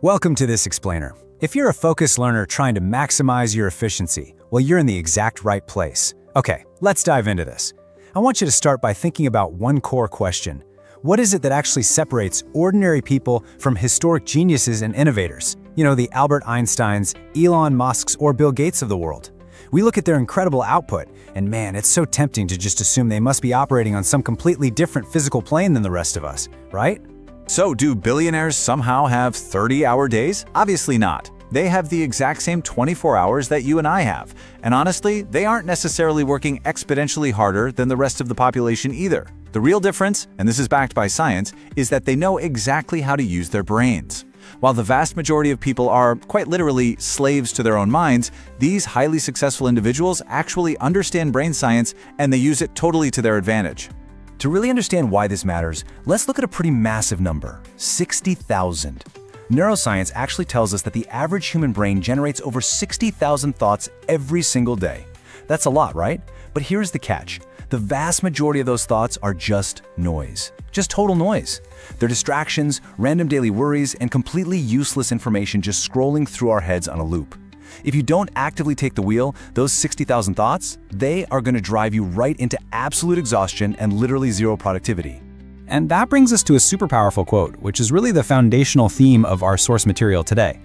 Welcome to this explainer. If you're a focused learner trying to maximize your efficiency, well, you're in the exact right place. Okay, let's dive into this. I want you to start by thinking about one core question. What is it that actually separates ordinary people from historic geniuses and innovators? You know, the Albert Einsteins, Elon Musks, or Bill Gates of the world. We look at their incredible output, and man, it's so tempting to just assume they must be operating on some completely different physical plane than the rest of us, right? So, do billionaires somehow have 30-hour days? Obviously not. They have the exact same 24 hours that you and I have. And honestly, they aren't necessarily working exponentially harder than the rest of the population either. The real difference, and this is backed by science, is that they know exactly how to use their brains. While the vast majority of people are, quite literally, slaves to their own minds, these highly successful individuals actually understand brain science and they use it totally to their advantage. To really understand why this matters, let's look at a pretty massive number, 60,000. Neuroscience actually tells us that the average human brain generates over 60,000 thoughts every single day. That's a lot, right? But here's the catch. The vast majority of those thoughts are just noise. Just total noise. They're distractions, random daily worries, and completely useless information just scrolling through our heads on a loop. If you don't actively take the wheel, those 60,000 thoughts, they are going to drive you right into absolute exhaustion and literally zero productivity. And that brings us to a super powerful quote, which is really the foundational theme of our source material today.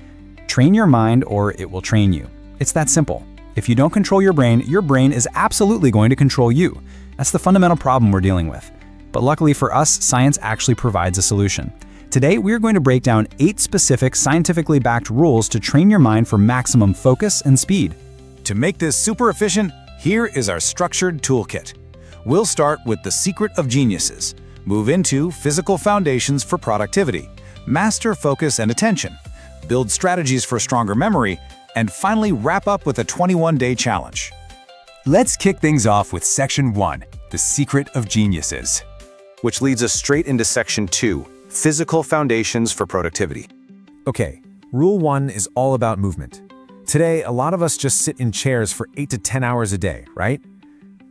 Train your mind or it will train you. It's that simple. If you don't control your brain is absolutely going to control you. That's the fundamental problem we're dealing with. But luckily for us, science actually provides a solution. Today, we're going to break down 8 specific scientifically backed rules to train your mind for maximum focus and speed. To make this super efficient, here is our structured toolkit. We'll start with the secret of geniuses, move into physical foundations for productivity, master focus and attention, build strategies for stronger memory, and finally wrap up with a 21-day challenge. Let's kick things off with Section 1, the secret of geniuses. Which leads us straight into Section 2, physical foundations for productivity. Okay, Rule 1 is all about movement. Today, a lot of us just sit in chairs for 8 to 10 hours a day, right?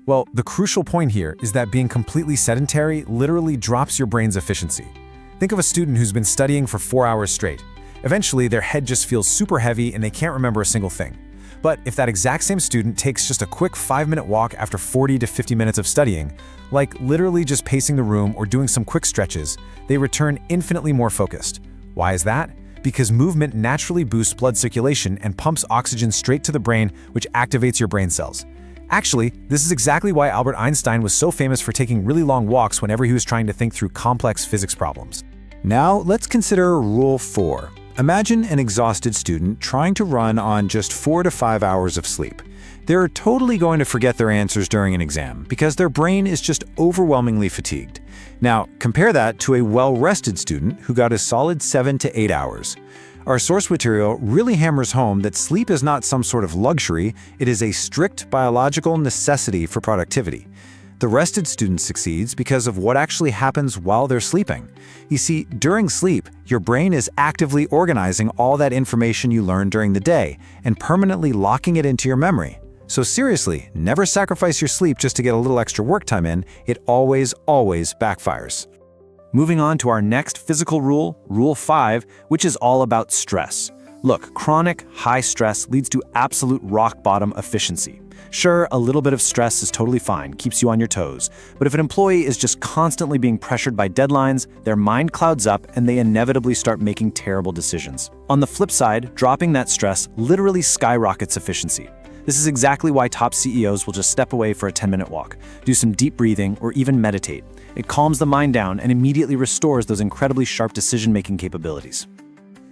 Well, the crucial point here is that being completely sedentary literally drops your brain's efficiency. Think of a student who's been studying for 4 hours straight. Eventually, their head just feels super heavy and they can't remember a single thing. But if that exact same student takes just a quick 5-minute walk after 40 to 50 minutes of studying, like literally just pacing the room or doing some quick stretches, they return infinitely more focused. Why is that? Because movement naturally boosts blood circulation and pumps oxygen straight to the brain, which activates your brain cells. Actually, this is exactly why Albert Einstein was so famous for taking really long walks whenever he was trying to think through complex physics problems. Now, let's consider Rule 4. Imagine an exhausted student trying to run on just 4 to 5 hours of sleep. They're totally going to forget their answers during an exam because their brain is just overwhelmingly fatigued. Now, compare that to a well-rested student who got a solid 7 to 8 hours. Our source material really hammers home that sleep is not some sort of luxury, it is a strict biological necessity for productivity. The rested student succeeds because of what actually happens while they're sleeping. You see, during sleep, your brain is actively organizing all that information you learned during the day and permanently locking it into your memory. So seriously, never sacrifice your sleep just to get a little extra work time in. It always backfires. Moving on to our next physical rule, Rule 5, which is all about stress. Look, chronic, high stress leads to absolute rock-bottom efficiency. Sure, a little bit of stress is totally fine, keeps you on your toes. But if an employee is just constantly being pressured by deadlines, their mind clouds up and they inevitably start making terrible decisions. On the flip side, dropping that stress literally skyrockets efficiency. This is exactly why top CEOs will just step away for a 10-minute walk, do some deep breathing, or even meditate. It calms the mind down and immediately restores those incredibly sharp decision-making capabilities.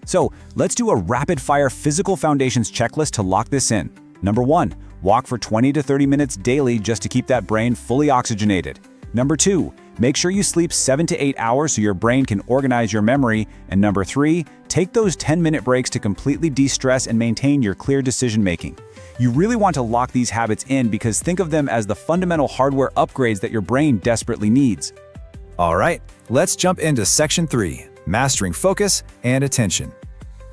So, let's do a rapid-fire physical foundations checklist to lock this in. Number 1, walk for 20 to 30 minutes daily just to keep that brain fully oxygenated. Number 2, make sure you sleep 7 to 8 hours so your brain can organize your memory. And number 3, take those 10-minute breaks to completely de-stress and maintain your clear decision-making. You really want to lock these habits in because think of them as the fundamental hardware upgrades that your brain desperately needs. All right, let's jump into Section 3, mastering focus and attention.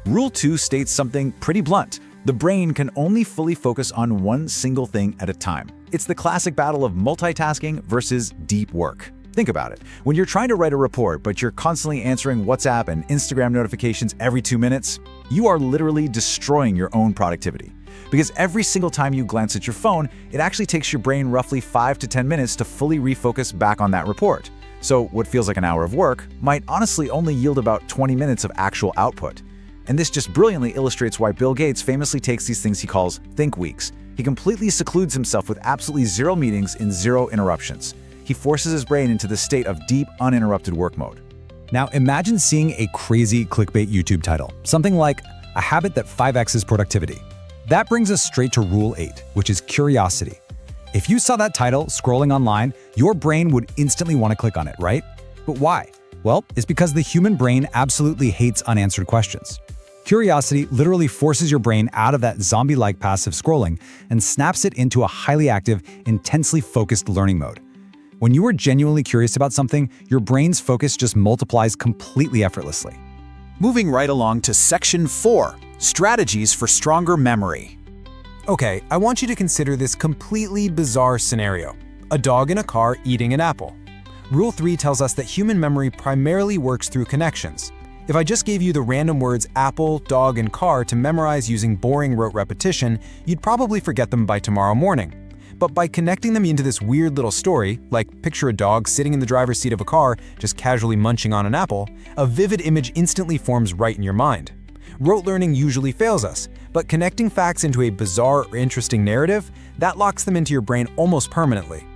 Rule 2 states something pretty blunt. The brain can only fully focus on one single thing at a time. It's the classic battle of multitasking versus deep work. Think about it. When you're trying to write a report, but you're constantly answering WhatsApp and Instagram notifications every 2 minutes, you are literally destroying your own productivity. Because every single time you glance at your phone, it actually takes your brain roughly 5 to 10 minutes to fully refocus back on that report. So what feels like an hour of work might honestly only yield about 20 minutes of actual output. And this just brilliantly illustrates why Bill Gates famously takes these things he calls think weeks. He completely secludes himself with absolutely 0 meetings and 0 interruptions. He forces his brain into the state of deep, uninterrupted work mode. Now imagine seeing a crazy clickbait YouTube title, something like "A Habit That 5x's Productivity." That brings us straight to Rule 8, which is curiosity. If you saw that title scrolling online, your brain would instantly want to click on it, right? But why? Well, it's because the human brain absolutely hates unanswered questions. Curiosity literally forces your brain out of that zombie-like passive scrolling and snaps it into a highly active, intensely focused learning mode. When you are genuinely curious about something, your brain's focus just multiplies completely effortlessly. Moving right along to Section 4, Strategies for Stronger Memory. Okay, I want you to consider this completely bizarre scenario. A dog in a car eating an apple. Rule 3 tells us that human memory primarily works through connections. If I just gave you the random words apple, dog, and car to memorize using boring rote repetition, you'd probably forget them by tomorrow morning. But by connecting them into this weird little story, like picture a dog sitting in the driver's seat of a car just casually munching on an apple, a vivid image instantly forms right in your mind. Rote learning usually fails us, but connecting facts into a bizarre or interesting narrative, that locks them into your brain almost permanently.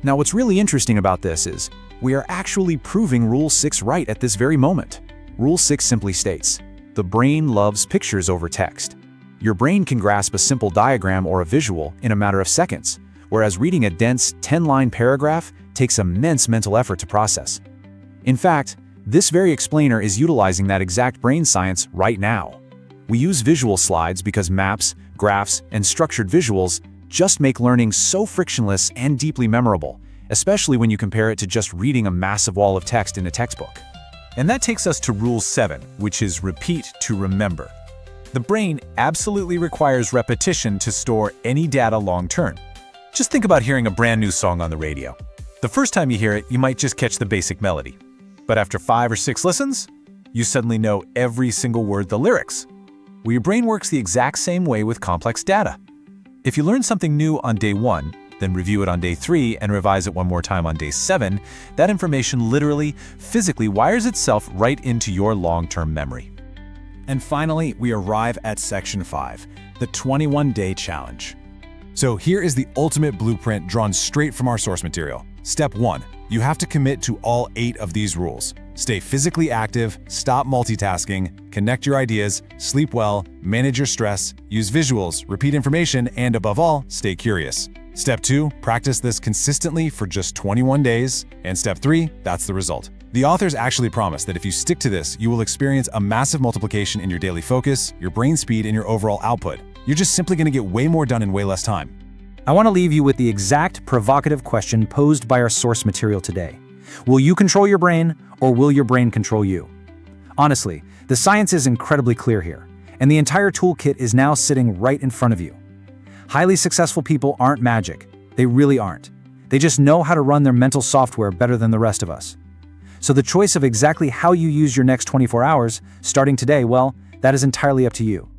Now, what's really interesting about this is we are actually proving Rule 6 right at this very moment. Rule 6 simply states, the brain loves pictures over text. Your brain can grasp a simple diagram or a visual in a matter of seconds, whereas reading a dense 10-line paragraph takes immense mental effort to process. In fact, this very explainer is utilizing that exact brain science right now. We use visual slides because maps, graphs, and structured visuals just make learning so frictionless and deeply memorable, especially when you compare it to just reading a massive wall of text in a textbook. And that takes us to Rule 7, which is repeat to remember. The brain absolutely requires repetition to store any data long-term. Just think about hearing a brand new song on the radio. The first time you hear it, you might just catch the basic melody. But after 5 or 6 listens, you suddenly know every single word, the lyrics. Well, your brain works the exact same way with complex data. If you learn something new on day 1, then review it on day 3 and revise it one more time on day 7, that information literally, physically wires itself right into your long-term memory. And finally, we arrive at Section 5, the 21-day challenge. So here is the ultimate blueprint drawn straight from our source material. Step 1. You have to commit to all 8 of these rules. Stay physically active, stop multitasking, connect your ideas, sleep well, manage your stress, use visuals, repeat information, and above all, stay curious. Step 2. Practice this consistently for just 21 days. And Step 3. That's the result. The authors actually promise that if you stick to this, you will experience a massive multiplication in your daily focus, your brain speed, and your overall output. You're just simply going to get way more done in way less time. I want to leave you with the exact provocative question posed by our source material today. Will you control your brain, or will your brain control you? Honestly, the science is incredibly clear here, and the entire toolkit is now sitting right in front of you. Highly successful people aren't magic. They really aren't. They just know how to run their mental software better than the rest of us. So the choice of exactly how you use your next 24 hours, starting today, well, that is entirely up to you.